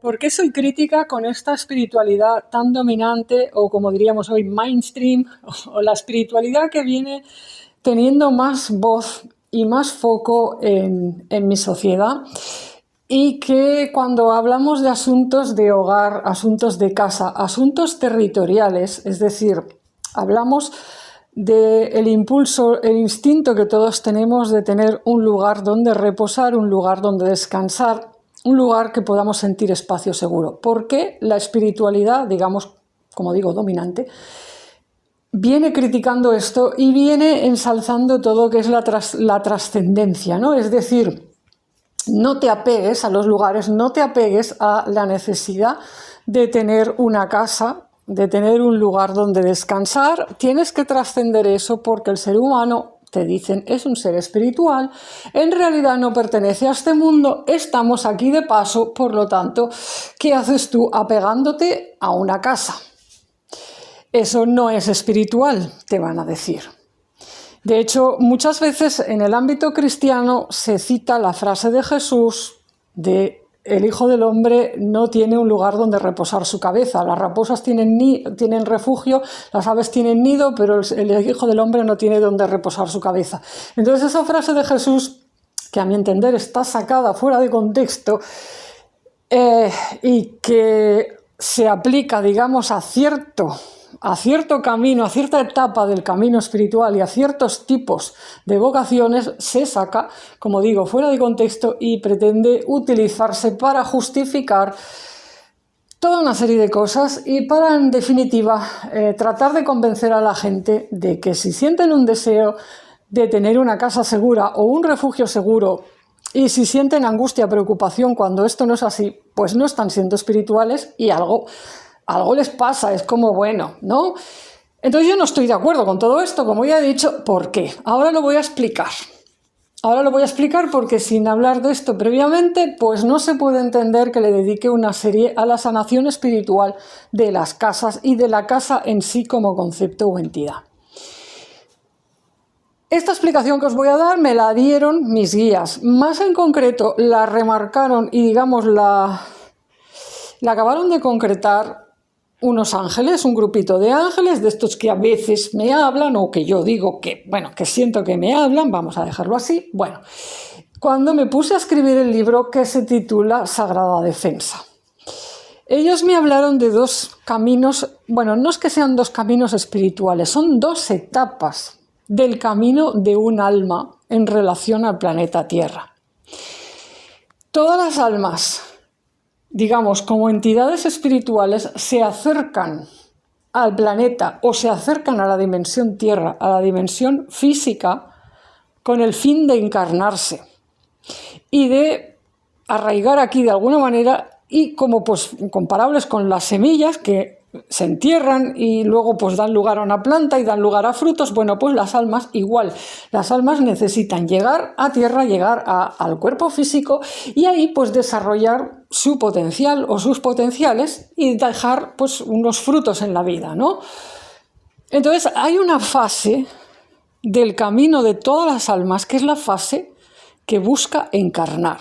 ¿Por qué soy crítica con esta espiritualidad tan dominante o, como diríamos hoy, mainstream, o la espiritualidad que viene teniendo más voz y más foco en mi sociedad? Y que cuando hablamos de asuntos de hogar, asuntos de casa, asuntos territoriales, es decir, hablamos del impulso, el instinto que todos tenemos de tener un lugar donde reposar, un lugar donde descansar, un lugar que podamos sentir espacio seguro. Porque la espiritualidad, digamos, como digo, dominante, viene criticando esto y viene ensalzando todo lo que es la trascendencia, ¿no? Es decir, no te apegues a los lugares, no te apegues a la necesidad de tener una casa, de tener un lugar donde descansar. Tienes que trascender eso porque el ser humano, te dicen, es un ser espiritual, en realidad no pertenece a este mundo, estamos aquí de paso, por lo tanto, ¿qué haces tú apegándote a una casa? Eso no es espiritual, te van a decir. De hecho, muchas veces en el ámbito cristiano se cita la frase de Jesús de el Hijo del Hombre no tiene un lugar donde reposar su cabeza. Las raposas tienen refugio, las aves tienen nido, pero el Hijo del Hombre no tiene donde reposar su cabeza. Entonces esa frase de Jesús, que a mi entender está sacada fuera de contexto y que se aplica, digamos, a cierto camino, a cierta etapa del camino espiritual y a ciertos tipos de vocaciones, se saca, como digo, fuera de contexto y pretende utilizarse para justificar toda una serie de cosas y para, en definitiva, tratar de convencer a la gente de que si sienten un deseo de tener una casa segura o un refugio seguro y si sienten angustia, preocupación cuando esto no es así, pues no están siendo espirituales y algo les pasa, es como, bueno, ¿no? Entonces yo no estoy de acuerdo con todo esto, como ya he dicho. ¿Por qué? Ahora lo voy a explicar. Ahora lo voy a explicar porque sin hablar de esto previamente, pues no se puede entender que le dedique una serie a la sanación espiritual de las casas y de la casa en sí como concepto o entidad. Esta explicación que os voy a dar me la dieron mis guías. Más en concreto, la remarcaron y, digamos, la acabaron de concretar unos ángeles, un grupito de ángeles, de estos que a veces me hablan o que yo digo que, bueno, que siento que me hablan, vamos a dejarlo así. Bueno, cuando me puse a escribir el libro que se titula Sagrada Defensa, ellos me hablaron de dos caminos, bueno, no es que sean dos caminos espirituales, son dos etapas del camino de un alma en relación al planeta Tierra. Todas las almas, digamos, como entidades espirituales, se acercan al planeta o se acercan a la dimensión Tierra, a la dimensión física, con el fin de encarnarse y de arraigar aquí de alguna manera, y como pues comparables con las semillas que se entierran y luego pues dan lugar a una planta y dan lugar a frutos. Bueno, pues las almas igual, las almas necesitan llegar a tierra, llegar al cuerpo físico y ahí pues desarrollar su potencial o sus potenciales y dejar pues unos frutos en la vida, ¿no? Entonces hay una fase del camino de todas las almas que es la fase que busca encarnar.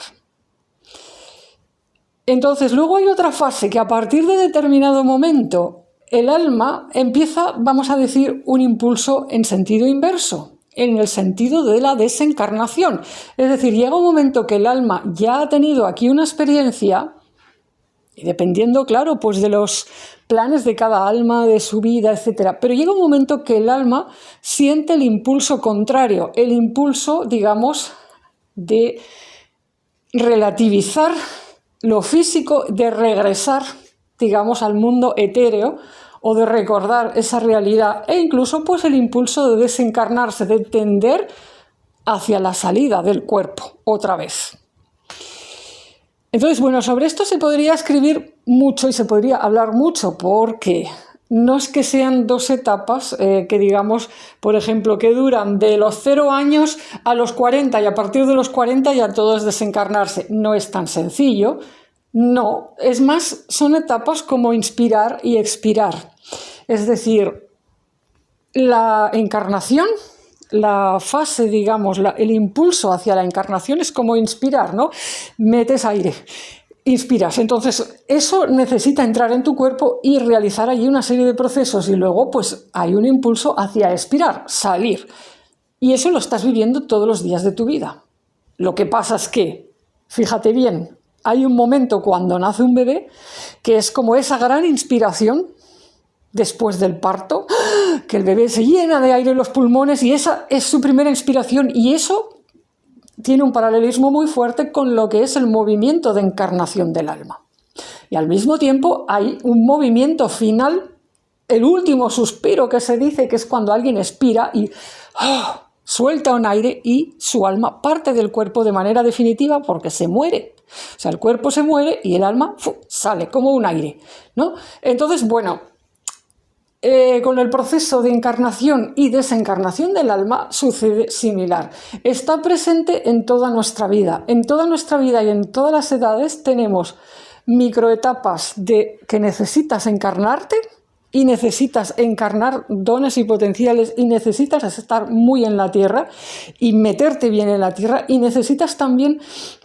Entonces, luego hay otra fase que a partir de determinado momento el alma empieza, vamos a decir, un impulso en sentido inverso, en el sentido de la desencarnación. Es decir, llega un momento que el alma ya ha tenido aquí una experiencia, y dependiendo, claro, pues de los planes de cada alma, de su vida, etc. Pero llega un momento que el alma siente el impulso contrario, el impulso, digamos, de relativizar lo físico, de regresar, digamos, al mundo etéreo o de recordar esa realidad e incluso pues el impulso de desencarnarse, de tender hacia la salida del cuerpo otra vez. Entonces, bueno, sobre esto se podría escribir mucho y se podría hablar mucho porque no es que sean dos etapas que digamos, por ejemplo, que duran de los 0 años a los 40 y a partir de los 40 ya todo es desencarnarse. No es tan sencillo, no. Es más, son etapas como inspirar y expirar. Es decir, la encarnación, la fase, digamos, el impulso hacia la encarnación es como inspirar, ¿no? Metes aire. inspiras. Entonces, eso necesita entrar en tu cuerpo y realizar allí una serie de procesos y luego pues hay un impulso hacia expirar, salir. Y eso lo estás viviendo todos los días de tu vida. Lo que pasa es que, fíjate bien, hay un momento cuando nace un bebé que es como esa gran inspiración después del parto, que el bebé se llena de aire en los pulmones y esa es su primera inspiración y eso tiene un paralelismo muy fuerte con lo que es el movimiento de encarnación del alma. Y al mismo tiempo hay un movimiento final, el último suspiro que se dice, que es cuando alguien expira y suelta un aire y su alma parte del cuerpo de manera definitiva porque se muere. O sea, el cuerpo se muere y el alma sale como un aire, ¿no? Entonces, bueno, con el proceso de encarnación y desencarnación del alma sucede similar. Está presente en toda nuestra vida. En toda nuestra vida y en todas las edades tenemos microetapas de que necesitas encarnarte y necesitas encarnar dones y potenciales y necesitas estar muy en la tierra y meterte bien en la tierra y necesitas también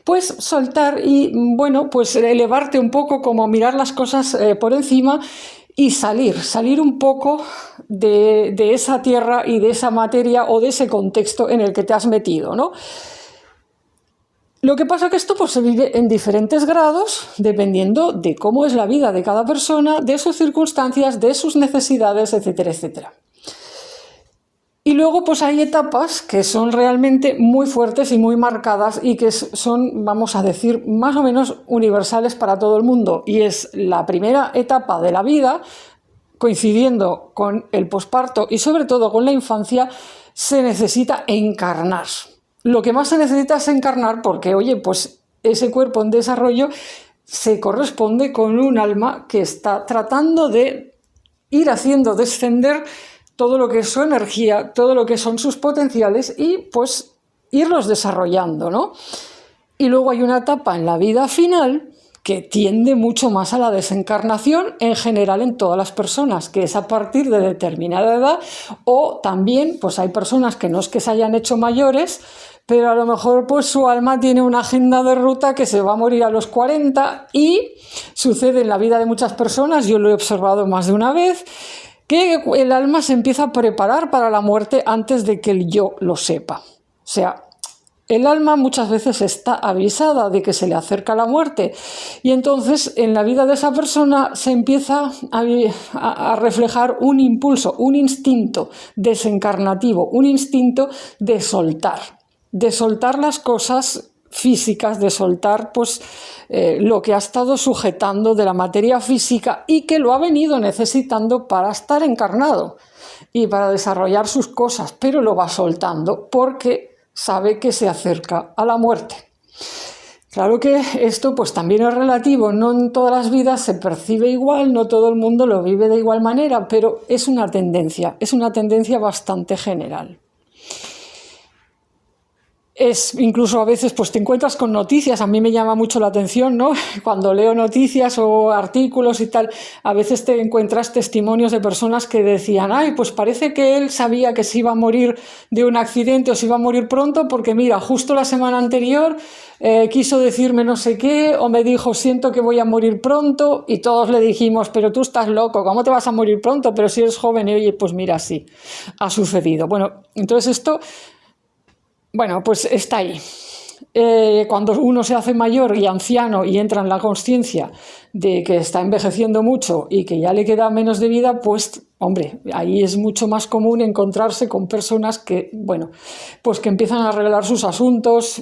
pues soltar y bueno pues elevarte un poco, como mirar las cosas por encima y salir un poco de esa tierra y de esa materia o de ese contexto en el que te has metido, ¿no? Lo que pasa es que esto pues, se vive en diferentes grados dependiendo de cómo es la vida de cada persona, de sus circunstancias, de sus necesidades, etcétera, etcétera. Y luego pues hay etapas que son realmente muy fuertes y muy marcadas y que son, vamos a decir, más o menos universales para todo el mundo. Y es la primera etapa de la vida, coincidiendo con el posparto y sobre todo con la infancia, se necesita encarnar. Lo que más se necesita es encarnar porque, oye, pues ese cuerpo en desarrollo se corresponde con un alma que está tratando de ir haciendo descender todo lo que es su energía, todo lo que son sus potenciales y pues irlos desarrollando, ¿no? Y luego hay una etapa en la vida final que tiende mucho más a la desencarnación en general en todas las personas, que es a partir de determinada edad o también pues hay personas que no es que se hayan hecho mayores, pero a lo mejor pues su alma tiene una agenda de ruta que se va a morir a los 40 y sucede en la vida de muchas personas, yo lo he observado más de una vez, que el alma se empieza a preparar para la muerte antes de que el yo lo sepa. O sea, el alma muchas veces está avisada de que se le acerca la muerte y entonces en la vida de esa persona se empieza a reflejar un impulso, un instinto desencarnativo, un instinto de soltar las cosas físicas, de soltar pues lo que ha estado sujetando de la materia física y que lo ha venido necesitando para estar encarnado y para desarrollar sus cosas, pero lo va soltando porque sabe que se acerca a la muerte. Claro que esto pues también es relativo, no en todas las vidas se percibe igual, no todo el mundo lo vive de igual manera, pero es una tendencia bastante general. Incluso a veces pues te encuentras con noticias, a mí me llama mucho la atención, ¿no? Cuando leo noticias o artículos y tal, a veces te encuentras testimonios de personas que decían, ay, pues parece que él sabía que se iba a morir de un accidente o se iba a morir pronto porque mira, justo la semana anterior quiso decirme no sé qué o me dijo, siento que voy a morir pronto y todos le dijimos, pero tú estás loco, ¿cómo te vas a morir pronto? Pero si eres joven y oye, pues mira, sí, ha sucedido. Bueno, entonces esto... Bueno, pues está ahí. Cuando uno se hace mayor y anciano y entra en la consciencia de que está envejeciendo mucho y que ya le queda menos de vida, pues, hombre, ahí es mucho más común encontrarse con personas que, bueno, pues que empiezan a arreglar sus asuntos,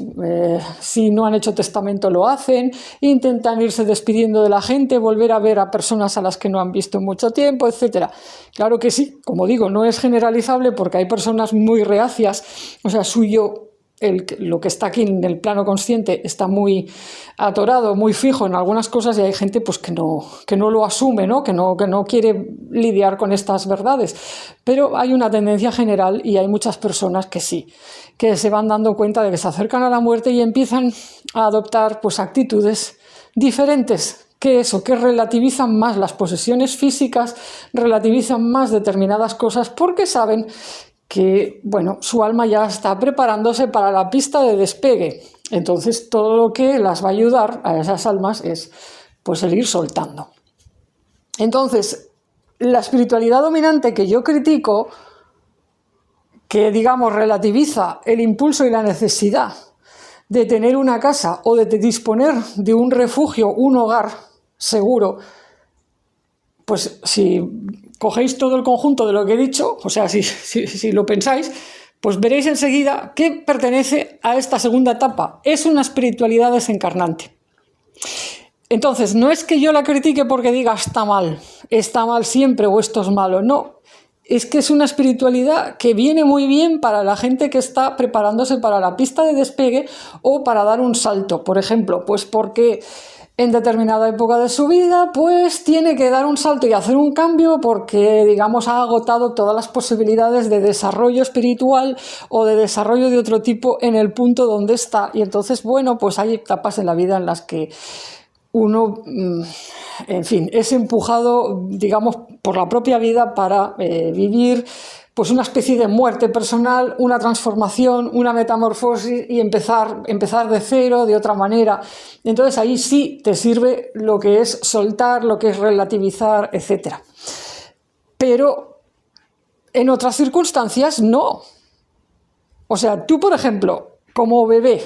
si no han hecho testamento lo hacen, intentan irse despidiendo de la gente, volver a ver a personas a las que no han visto en mucho tiempo, etcétera. Claro que sí, como digo, no es generalizable porque hay personas muy reacias, o sea, suyo... lo que está aquí en el plano consciente está muy atorado, muy fijo en algunas cosas y hay gente pues, que no lo asume, ¿no? Que no quiere lidiar con estas verdades. Pero hay una tendencia general y hay muchas personas que sí, que se van dando cuenta de que se acercan a la muerte y empiezan a adoptar pues, actitudes diferentes. Que relativizan más las posesiones físicas, relativizan más determinadas cosas porque saben que, bueno, su alma ya está preparándose para la pista de despegue. Entonces todo lo que las va a ayudar a esas almas es pues el ir soltando. Entonces, la espiritualidad dominante que yo critico, que digamos relativiza el impulso y la necesidad de tener una casa o de disponer de un refugio, un hogar seguro, pues si cogéis todo el conjunto de lo que he dicho, o sea, si lo pensáis, pues veréis enseguida que pertenece a esta segunda etapa. Es una espiritualidad desencarnante. Entonces, no es que yo la critique porque diga está mal siempre o esto es malo, no. Es que es una espiritualidad que viene muy bien para la gente que está preparándose para la pista de despegue o para dar un salto. Por ejemplo, pues porque en determinada época de su vida, pues tiene que dar un salto y hacer un cambio porque, digamos, ha agotado todas las posibilidades de desarrollo espiritual o de desarrollo de otro tipo en el punto donde está. Y entonces, bueno, pues hay etapas en la vida en las que uno, en fin, es empujado, digamos, por la propia vida para vivir pues una especie de muerte personal, una transformación, una metamorfosis y empezar de cero, de otra manera. Entonces ahí sí te sirve lo que es soltar, lo que es relativizar, etc. Pero en otras circunstancias no. O sea, tú, por ejemplo, como bebé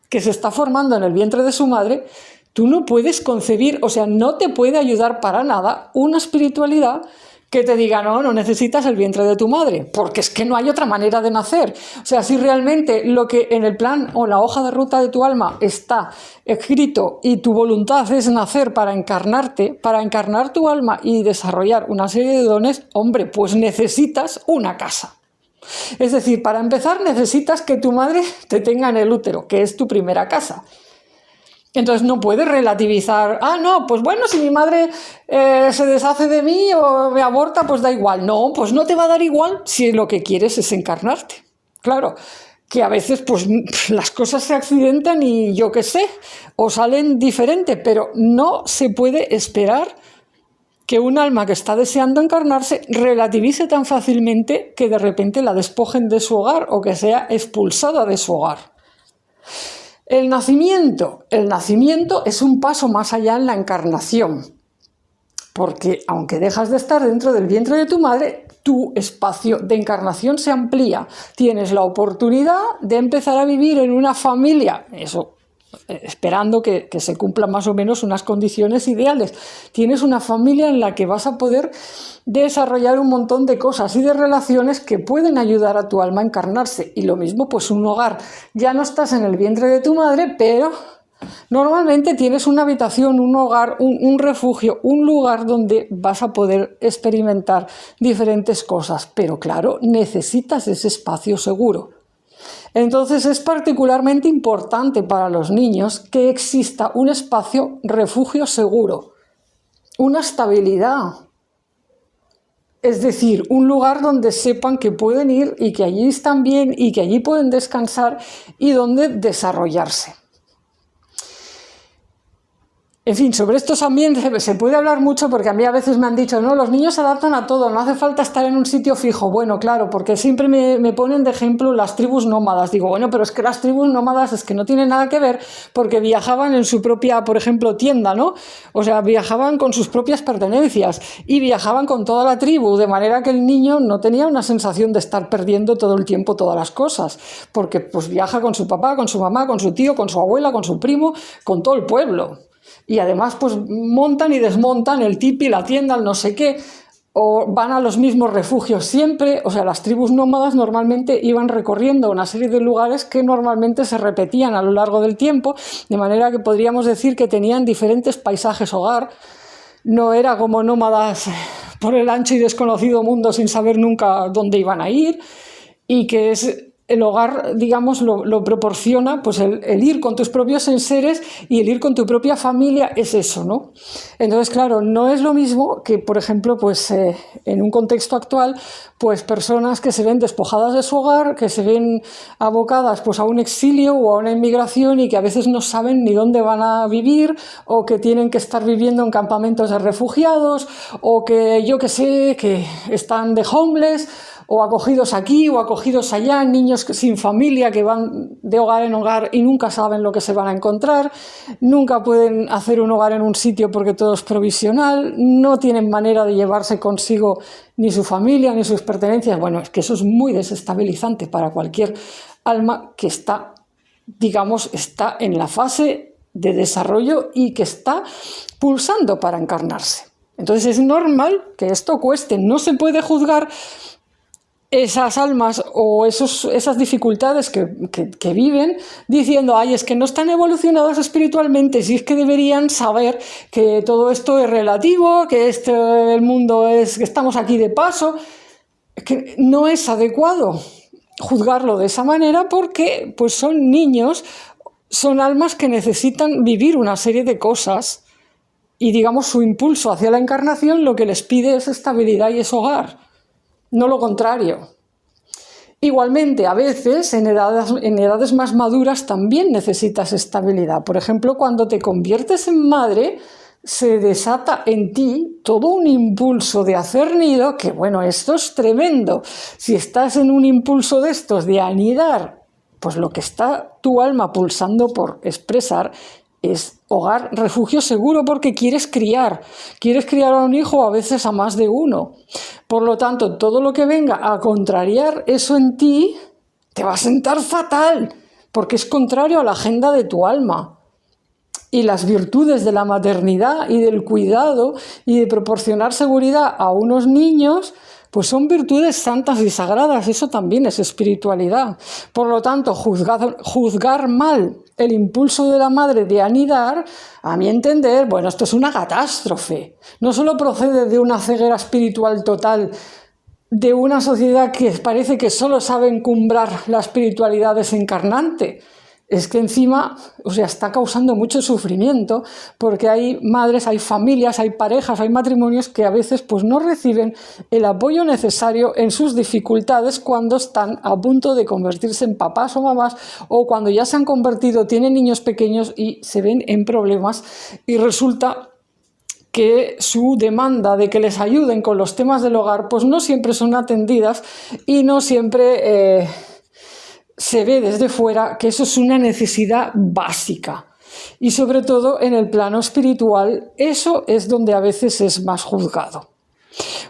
que se está formando en el vientre de su madre, tú no puedes concebir, o sea, no te puede ayudar para nada una espiritualidad que te diga, no necesitas el vientre de tu madre, porque es que no hay otra manera de nacer. O sea, si realmente lo que en el plan o la hoja de ruta de tu alma está escrito y tu voluntad es nacer para encarnarte, para encarnar tu alma y desarrollar una serie de dones, hombre, pues necesitas una casa. Es decir, para empezar necesitas que tu madre te tenga en el útero, que es tu primera casa. Entonces no puedes relativizar, no, pues bueno, si mi madre se deshace de mí o me aborta, pues da igual. No, pues no te va a dar igual si lo que quieres es encarnarte. Claro, que a veces pues las cosas se accidentan y yo qué sé, o salen diferente, pero no se puede esperar que un alma que está deseando encarnarse relativice tan fácilmente que de repente la despojen de su hogar o que sea expulsada de su hogar. El nacimiento es un paso más allá en la encarnación, porque aunque dejas de estar dentro del vientre de tu madre, tu espacio de encarnación se amplía. Tienes la oportunidad de empezar a vivir en una familia, eso esperando que se cumplan más o menos unas condiciones ideales. Tienes una familia en la que vas a poder desarrollar un montón de cosas y de relaciones que pueden ayudar a tu alma a encarnarse. Y lo mismo, pues un hogar. Ya no estás en el vientre de tu madre, pero normalmente tienes una habitación, un hogar, un refugio, un lugar donde vas a poder experimentar diferentes cosas. Pero claro, necesitas ese espacio seguro. Entonces es particularmente importante para los niños que exista un espacio refugio seguro, una estabilidad. Es decir, un lugar donde sepan que pueden ir y que allí están bien y que allí pueden descansar y donde desarrollarse. En fin, sobre esto también se puede hablar mucho porque a mí a veces me han dicho, no, los niños se adaptan a todo, no hace falta estar en un sitio fijo. Bueno, claro, porque siempre me ponen de ejemplo las tribus nómadas. Digo, bueno, pero es que las tribus nómadas es que no tienen nada que ver porque viajaban en su propia, por ejemplo, tienda, ¿no? O sea, viajaban con sus propias pertenencias y viajaban con toda la tribu, de manera que el niño no tenía una sensación de estar perdiendo todo el tiempo todas las cosas, porque pues viaja con su papá, con su mamá, con su tío, con su abuela, con su primo, con todo el pueblo. Y además pues montan y desmontan el tipi, la tienda, el no sé qué, o van a los mismos refugios siempre. O sea, las tribus nómadas normalmente iban recorriendo una serie de lugares que normalmente se repetían a lo largo del tiempo, de manera que podríamos decir que tenían diferentes paisajes hogar. No era como nómadas por el ancho y desconocido mundo sin saber nunca dónde iban a ir, y que es... El hogar, digamos, lo proporciona, pues el ir con tus propios enseres y el ir con tu propia familia es eso, ¿no? Entonces, claro, no es lo mismo que, por ejemplo, pues en un contexto actual, pues personas que se ven despojadas de su hogar, que se ven abocadas pues a un exilio o a una inmigración y que a veces no saben ni dónde van a vivir, o que tienen que estar viviendo en campamentos de refugiados, o que yo que sé, que están de homeless, o acogidos aquí o acogidos allá, niños sin familia que van de hogar en hogar y nunca saben lo que se van a encontrar, nunca pueden hacer un hogar en un sitio porque todo es provisional, no tienen manera de llevarse consigo ni su familia ni sus pertenencias. Bueno, es que eso es muy desestabilizante para cualquier alma que está, digamos, está en la fase de desarrollo y que está pulsando para encarnarse. Entonces es normal que esto cueste, no se puede juzgar esas almas o esas dificultades que viven diciendo, ay, es que no están evolucionadas espiritualmente, si es que deberían saber que todo esto es relativo, que el mundo es, que estamos aquí de paso. Es que no es adecuado juzgarlo de esa manera porque pues son niños, son almas que necesitan vivir una serie de cosas y, digamos, su impulso hacia la encarnación lo que les pide es estabilidad y es hogar, no lo contrario. Igualmente, a veces, en edades más maduras también necesitas estabilidad. Por ejemplo, cuando te conviertes en madre, se desata en ti todo un impulso de hacer nido, que bueno, esto es tremendo. Si estás en un impulso de estos de anidar, pues lo que está tu alma pulsando por expresar es hogar, refugio seguro, porque quieres criar a un hijo, a veces a más de uno. Por lo tanto, todo lo que venga a contrariar eso en ti te va a sentar fatal, porque es contrario a la agenda de tu alma. Y las virtudes de la maternidad y del cuidado y de proporcionar seguridad a unos niños, pues son virtudes santas y sagradas, eso también es espiritualidad. Por lo tanto, juzgar mal el impulso de la madre de anidar, a mi entender, bueno, esto es una catástrofe. No solo procede de una ceguera espiritual total, de una sociedad que parece que solo sabe encumbrar la espiritualidad desencarnante, es que encima, o sea, está causando mucho sufrimiento porque hay madres, hay familias, hay parejas, hay matrimonios que a veces pues no reciben el apoyo necesario en sus dificultades cuando están a punto de convertirse en papás o mamás o cuando ya se han convertido, tienen niños pequeños y se ven en problemas y resulta que su demanda de que les ayuden con los temas del hogar pues no siempre son atendidas y no siempre se ve desde fuera que eso es una necesidad básica. Y sobre todo en el plano espiritual, eso es donde a veces es más juzgado.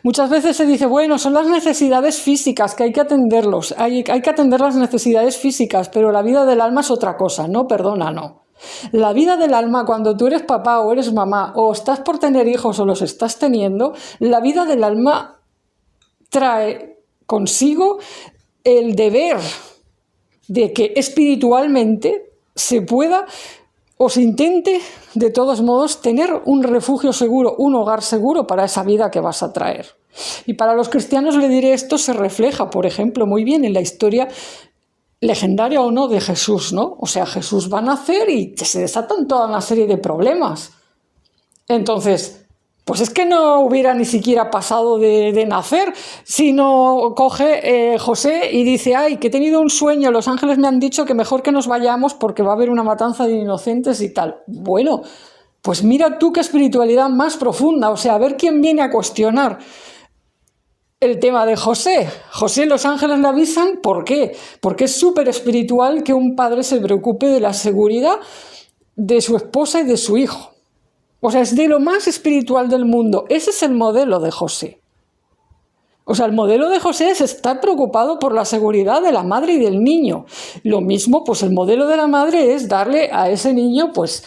Muchas veces se dice, bueno, son las necesidades físicas que hay que atenderlos, hay que atender las necesidades físicas, pero la vida del alma es otra cosa, no, perdona, no. La vida del alma, cuando tú eres papá o eres mamá, o estás por tener hijos o los estás teniendo, la vida del alma trae consigo el deber de que espiritualmente se pueda o se intente de todos modos tener un refugio seguro, un hogar seguro para esa vida que vas a traer. Y para los cristianos, le diré, esto se refleja, por ejemplo, muy bien en la historia legendaria o no de Jesús, ¿no? O sea, Jesús va a nacer y se desatan toda una serie de problemas. Entonces, pues es que no hubiera ni siquiera pasado de nacer, sino coge José y dice, ay, que he tenido un sueño, los ángeles me han dicho que mejor que nos vayamos porque va a haber una matanza de inocentes y tal. Bueno, pues mira tú qué espiritualidad más profunda, o sea, a ver quién viene a cuestionar el tema de José. José, los ángeles le avisan, ¿por qué? Porque es súper espiritual que un padre se preocupe de la seguridad de su esposa y de su hijo. O sea, es de lo más espiritual del mundo. Ese es el modelo de José. O sea, el modelo de José es estar preocupado por la seguridad de la madre y del niño. Lo mismo, pues el modelo de la madre es darle a ese niño, pues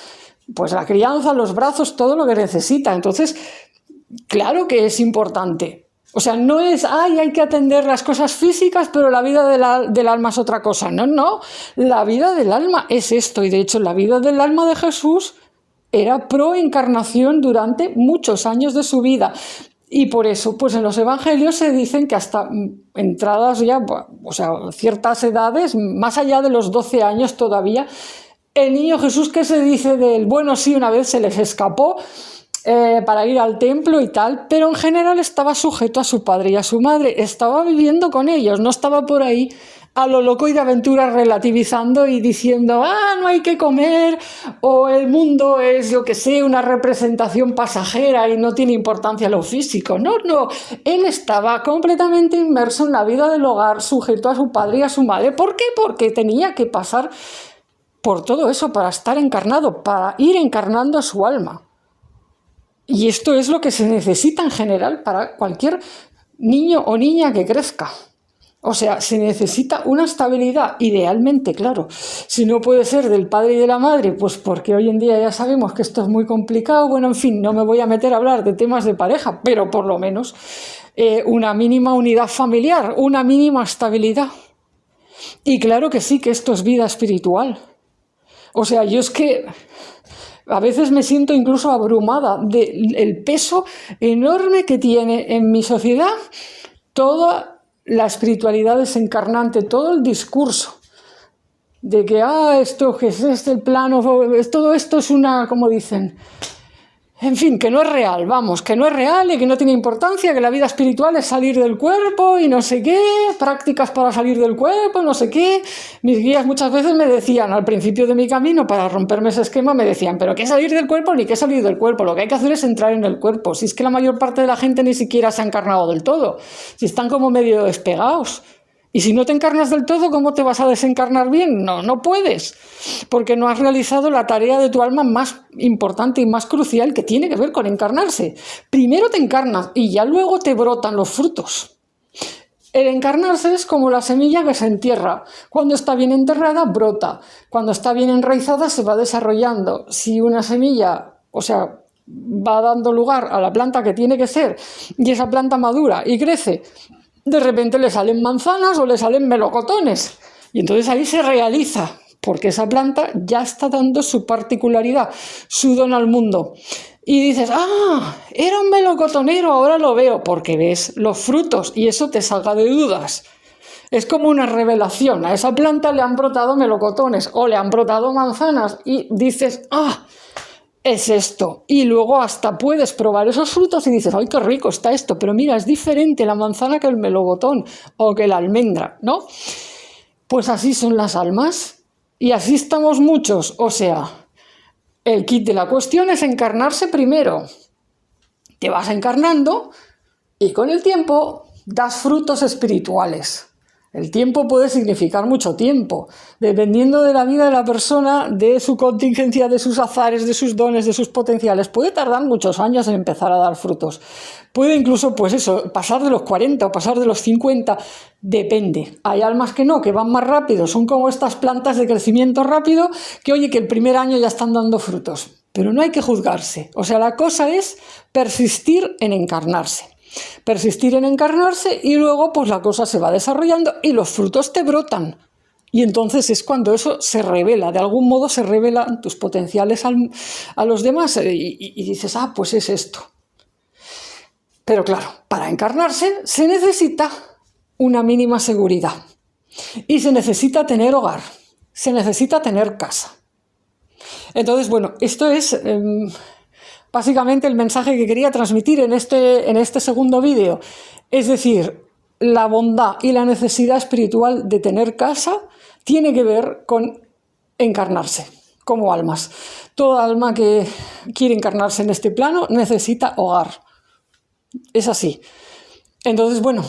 la crianza, los brazos, todo lo que necesita. Entonces, claro que es importante. O sea, no es, ay, hay que atender las cosas físicas, pero la vida del alma es otra cosa. No, no, la vida del alma es esto. Y de hecho, la vida del alma de Jesús era pro-encarnación durante muchos años de su vida. Y por eso, pues en los evangelios se dicen que hasta entradas ya, o sea, ciertas edades, más allá de los 12 años todavía, el niño Jesús, ¿qué se dice de él? Bueno, sí, una vez se les escapó para ir al templo y tal, pero en general estaba sujeto a su padre y a su madre, estaba viviendo con ellos, no estaba por ahí a lo loco y de aventura, relativizando y diciendo, no hay que comer, o el mundo es, yo que sé, una representación pasajera y no tiene importancia lo físico. No, él estaba completamente inmerso en la vida del hogar, sujeto a su padre y a su madre. ¿Por qué? Porque tenía que pasar por todo eso para estar encarnado, para ir encarnando su alma. Y esto es lo que se necesita en general para cualquier niño o niña que crezca. O sea, se necesita una estabilidad, idealmente, claro. Si no puede ser del padre y de la madre, pues porque hoy en día ya sabemos que esto es muy complicado. Bueno, en fin, no me voy a meter a hablar de temas de pareja, pero por lo menos una mínima unidad familiar, una mínima estabilidad. Y claro que sí, que esto es vida espiritual. O sea, yo es que a veces me siento incluso abrumada del peso enorme que tiene en mi sociedad toda la espiritualidad desencarnante, todo el discurso de que esto que es el plano, todo esto es una, como dicen, en fin, que no es real, vamos, que no es real y que no tiene importancia, que la vida espiritual es salir del cuerpo y no sé qué, prácticas para salir del cuerpo, no sé qué. Mis guías muchas veces me decían, al principio de mi camino, para romperme ese esquema, me decían, pero ¿qué salir del cuerpo ni qué salir del cuerpo? Lo que hay que hacer es entrar en el cuerpo. Si es que la mayor parte de la gente ni siquiera se ha encarnado del todo, si están como medio despegados. Y si no te encarnas del todo, ¿cómo te vas a desencarnar bien? No puedes, porque no has realizado la tarea de tu alma más importante y más crucial, que tiene que ver con encarnarse. Primero te encarnas y ya luego te brotan los frutos. El encarnarse es como la semilla que se entierra. Cuando está bien enterrada, brota. Cuando está bien enraizada, se va desarrollando. Si una semilla, va dando lugar a la planta que tiene que ser, y esa planta madura y crece, de repente le salen manzanas o le salen melocotones. Y entonces ahí se realiza, porque esa planta ya está dando su particularidad, su don al mundo. Y dices, era un melocotonero, ahora lo veo, porque ves los frutos y eso te saca de dudas. Es como una revelación, a esa planta le han brotado melocotones o le han brotado manzanas y dices, es esto. Y luego hasta puedes probar esos frutos y dices, ¡ay, qué rico está esto! Pero mira, es diferente la manzana que el melocotón o que la almendra, ¿no? Pues así son las almas y así estamos muchos. O sea, el kit de la cuestión es encarnarse primero. Te vas encarnando y con el tiempo das frutos espirituales. El tiempo puede significar mucho tiempo, dependiendo de la vida de la persona, de su contingencia, de sus azares, de sus dones, de sus potenciales. Puede tardar muchos años en empezar a dar frutos. Puede incluso, pasar de los 40 o pasar de los 50, depende. Hay almas que no, que van más rápido, son como estas plantas de crecimiento rápido que, que el primer año ya están dando frutos. Pero no hay que juzgarse. O sea, la cosa es persistir en encarnarse. Persistir en encarnarse y luego pues la cosa se va desarrollando y los frutos te brotan. Y entonces es cuando eso se revela, de algún modo se revelan tus potenciales a los demás y dices, pues es esto. Pero claro, para encarnarse se necesita una mínima seguridad y se necesita tener hogar, se necesita tener casa. Entonces, bueno, esto es básicamente el mensaje que quería transmitir en este segundo vídeo. Es decir, la bondad y la necesidad espiritual de tener casa tiene que ver con encarnarse como almas. Toda alma que quiere encarnarse en este plano necesita hogar. Es así. Entonces, bueno,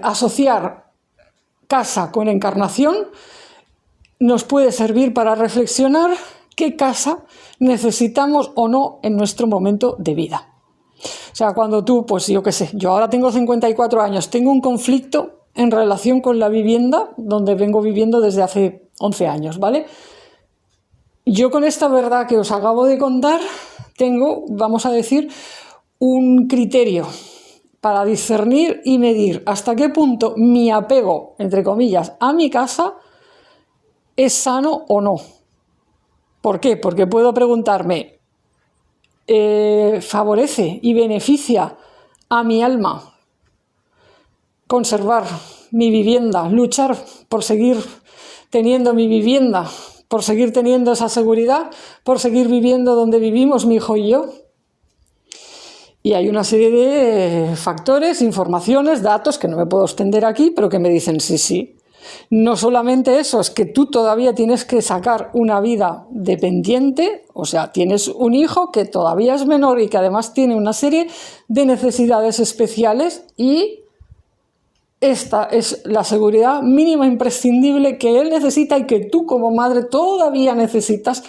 asociar casa con encarnación nos puede servir para reflexionar qué casa necesitamos o no en nuestro momento de vida. O sea, cuando tú, yo ahora tengo 54 años, tengo un conflicto en relación con la vivienda donde vengo viviendo desde hace 11 años, ¿vale? Yo con esta verdad que os acabo de contar tengo, vamos a decir, un criterio para discernir y medir hasta qué punto mi apego, entre comillas, a mi casa es sano o no. ¿Por qué? Porque puedo preguntarme, ¿favorece y beneficia a mi alma conservar mi vivienda, luchar por seguir teniendo mi vivienda, por seguir teniendo esa seguridad, por seguir viviendo donde vivimos mi hijo y yo? Y hay una serie de factores, informaciones, datos que no me puedo extender aquí, pero que me dicen sí. No solamente eso, es que tú todavía tienes que sacar una vida dependiente, o sea, tienes un hijo que todavía es menor y que además tiene una serie de necesidades especiales y esta es la seguridad mínima imprescindible que él necesita y que tú como madre todavía necesitas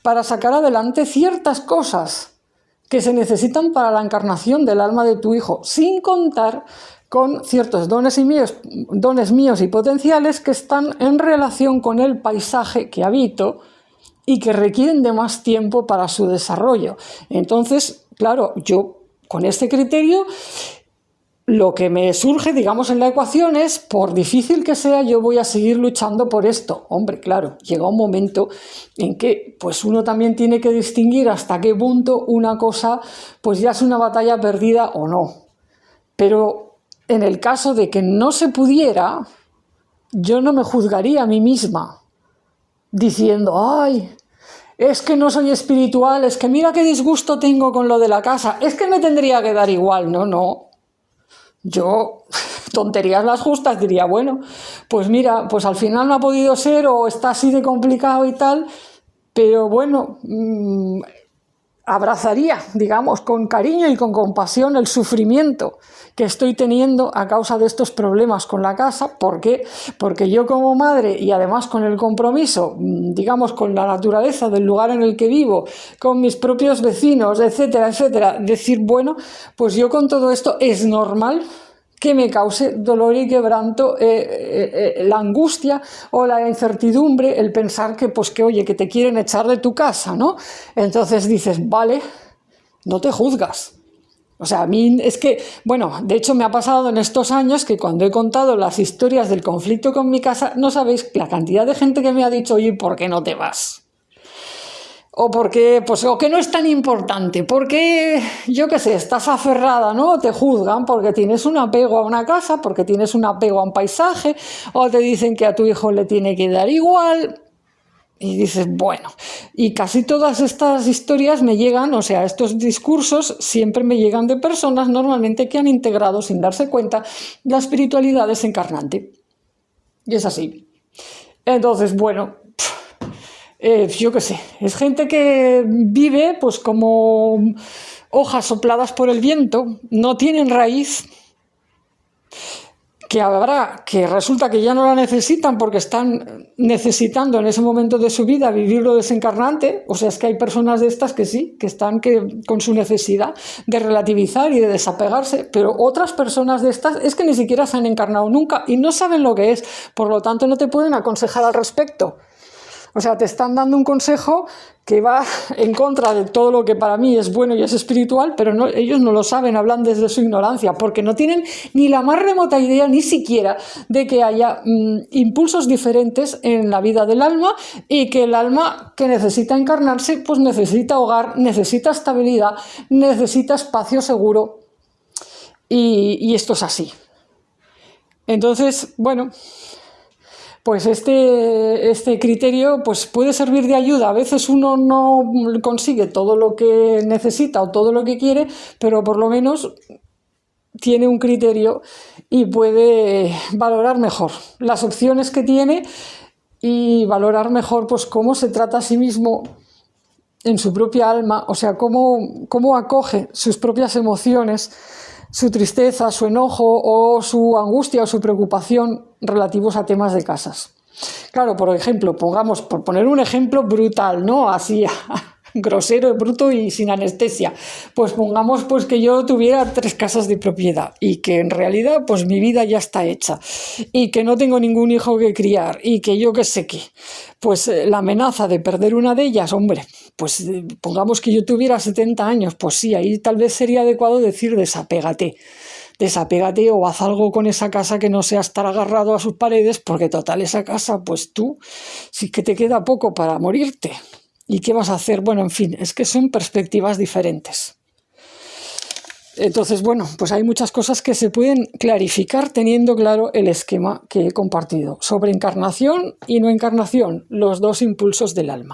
para sacar adelante ciertas cosas que se necesitan para la encarnación del alma de tu hijo, sin contar con ciertos dones míos y potenciales que están en relación con el paisaje que habito y que requieren de más tiempo para su desarrollo. Entonces, claro, yo con este criterio, lo que me surge, digamos, en la ecuación es, por difícil que sea, yo voy a seguir luchando por esto. Hombre, claro, llega un momento en que pues uno también tiene que distinguir hasta qué punto una cosa pues ya es una batalla perdida o no. Pero en el caso de que no se pudiera, yo no me juzgaría a mí misma diciendo, ay, es que no soy espiritual, es que mira qué disgusto tengo con lo de la casa, es que me tendría que dar igual. No. Yo, tonterías las justas, diría, bueno, pues mira, pues al final no ha podido ser o está así de complicado y tal, pero bueno, abrazaría, digamos, con cariño y con compasión el sufrimiento que estoy teniendo a causa de estos problemas con la casa. ¿Por qué? Porque yo como madre y además con el compromiso, digamos, con la naturaleza del lugar en el que vivo, con mis propios vecinos, etcétera, etcétera, decir, bueno, pues yo con todo esto es normal que me cause dolor y quebranto, la angustia o la incertidumbre, el pensar que, pues que, oye, que te quieren echar de tu casa, ¿no? Entonces dices, vale, no te juzgas. O sea, a mí es que, bueno, de hecho me ha pasado en estos años que cuando he contado las historias del conflicto con mi casa, no sabéis la cantidad de gente que me ha dicho, oye, ¿por qué no te vas? O porque, pues, o que no es tan importante, porque, yo qué sé, estás aferrada, ¿no? Te juzgan porque tienes un apego a una casa, porque tienes un apego a un paisaje, o te dicen que a tu hijo le tiene que dar igual. Y dices, bueno, y casi todas estas historias me llegan, o sea, estos discursos siempre me llegan de personas normalmente que han integrado sin darse cuenta la espiritualidad desencarnante. Y es así. Entonces, bueno, yo qué sé, es gente que vive pues como hojas sopladas por el viento, no tienen raíz, que resulta que ya no la necesitan porque están necesitando en ese momento de su vida vivir lo desencarnante. O sea, es que hay personas de estas que sí, que están con su necesidad de relativizar y de desapegarse, pero otras personas de estas es que ni siquiera se han encarnado nunca y no saben lo que es, por lo tanto no te pueden aconsejar al respecto. O sea, te están dando un consejo que va en contra de todo lo que para mí es bueno y es espiritual, pero no, ellos no lo saben, hablan desde su ignorancia, porque no tienen ni la más remota idea, ni siquiera, de que haya impulsos diferentes en la vida del alma y que el alma que necesita encarnarse, pues necesita hogar, necesita estabilidad, necesita espacio seguro. Y esto es así. Entonces, bueno, pues este criterio pues puede servir de ayuda. A veces uno no consigue todo lo que necesita o todo lo que quiere, pero por lo menos tiene un criterio y puede valorar mejor las opciones que tiene y valorar mejor pues cómo se trata a sí mismo en su propia alma, o sea, cómo acoge sus propias emociones, su tristeza, su enojo o su angustia o su preocupación relativos a temas de casas. Claro, por ejemplo, pongamos, por poner un ejemplo brutal, ¿no? Así, grosero, bruto y sin anestesia. Pues pongamos pues que yo tuviera 3 casas de propiedad y que en realidad pues mi vida ya está hecha y que no tengo ningún hijo que criar y que yo qué sé qué. Pues la amenaza de perder una de ellas, hombre, pues pongamos que yo tuviera 70 años, pues sí, ahí tal vez sería adecuado decir desapégate o haz algo con esa casa que no sea estar agarrado a sus paredes, porque total esa casa, pues tú sí que te queda poco para morirte. ¿Y qué vas a hacer? Bueno, en fin, es que son perspectivas diferentes. Entonces, bueno, pues hay muchas cosas que se pueden clarificar teniendo claro el esquema que he compartido sobre encarnación y no encarnación, los 2 impulsos del alma.